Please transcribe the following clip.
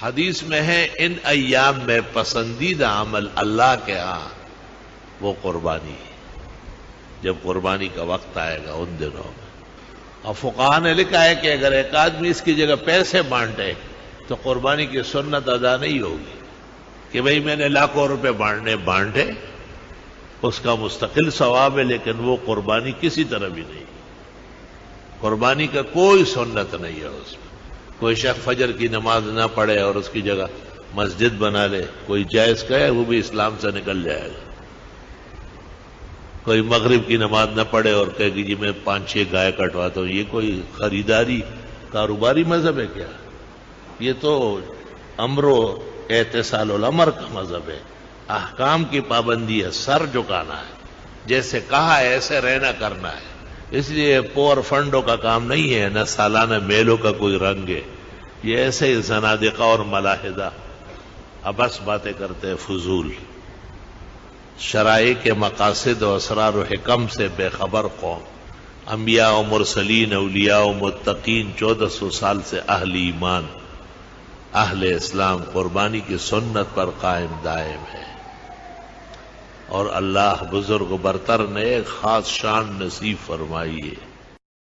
حدیث میں ہے ان ایام میں پسندیدہ عمل اللہ کے ہاں وہ قربانی ہے، جب قربانی کا وقت آئے گا ان دنوں میں۔ اور فقہاء نے لکھا ہے کہ اگر ایک آدمی اس کی جگہ پیسے بانٹے تو قربانی کی سنت ادا نہیں ہوگی کہ بھئی میں نے لاکھوں روپے بانٹے، اس کا مستقل ثواب ہے لیکن وہ قربانی کسی طرح بھی نہیں، قربانی کا کوئی سنت نہیں ہے اس میں۔ کوئی شخص فجر کی نماز نہ پڑھے اور اس کی جگہ مسجد بنا لے، کوئی جائز کہے وہ بھی اسلام سے نکل جائے گا۔ کوئی مغرب کی نماز نہ پڑھے اور کہے کہ جی میں 5-6 گائے کٹواتا ہوں، یہ کوئی خریداری کاروباری مذہب ہے کیا؟ یہ تو امر و اعتصال الامر کا مذہب ہے، احکام کی پابندی ہے، سر جھکانا ہے، جیسے کہا ہے ایسے رہنا کرنا ہے۔ اس لیے پور فنڈوں کا کام نہیں ہے، نہ سالانہ میلوں کا کوئی رنگ ہے، یہ ایسے ہی زنادقہ اور ملاحدہ ابس باتیں کرتے ہیں فضول۔ شرائع کے مقاصد و اسرار و حکم سے بے خبر قوم، انبیاء و مرسلین، اولیاء و متقین 1400 سال سے اہل ایمان، اہل اسلام قربانی کی سنت پر قائم دائم ہے، اور اللہ بزرگ و برتر نے ایک خاص شان نصیب فرمائی ہے۔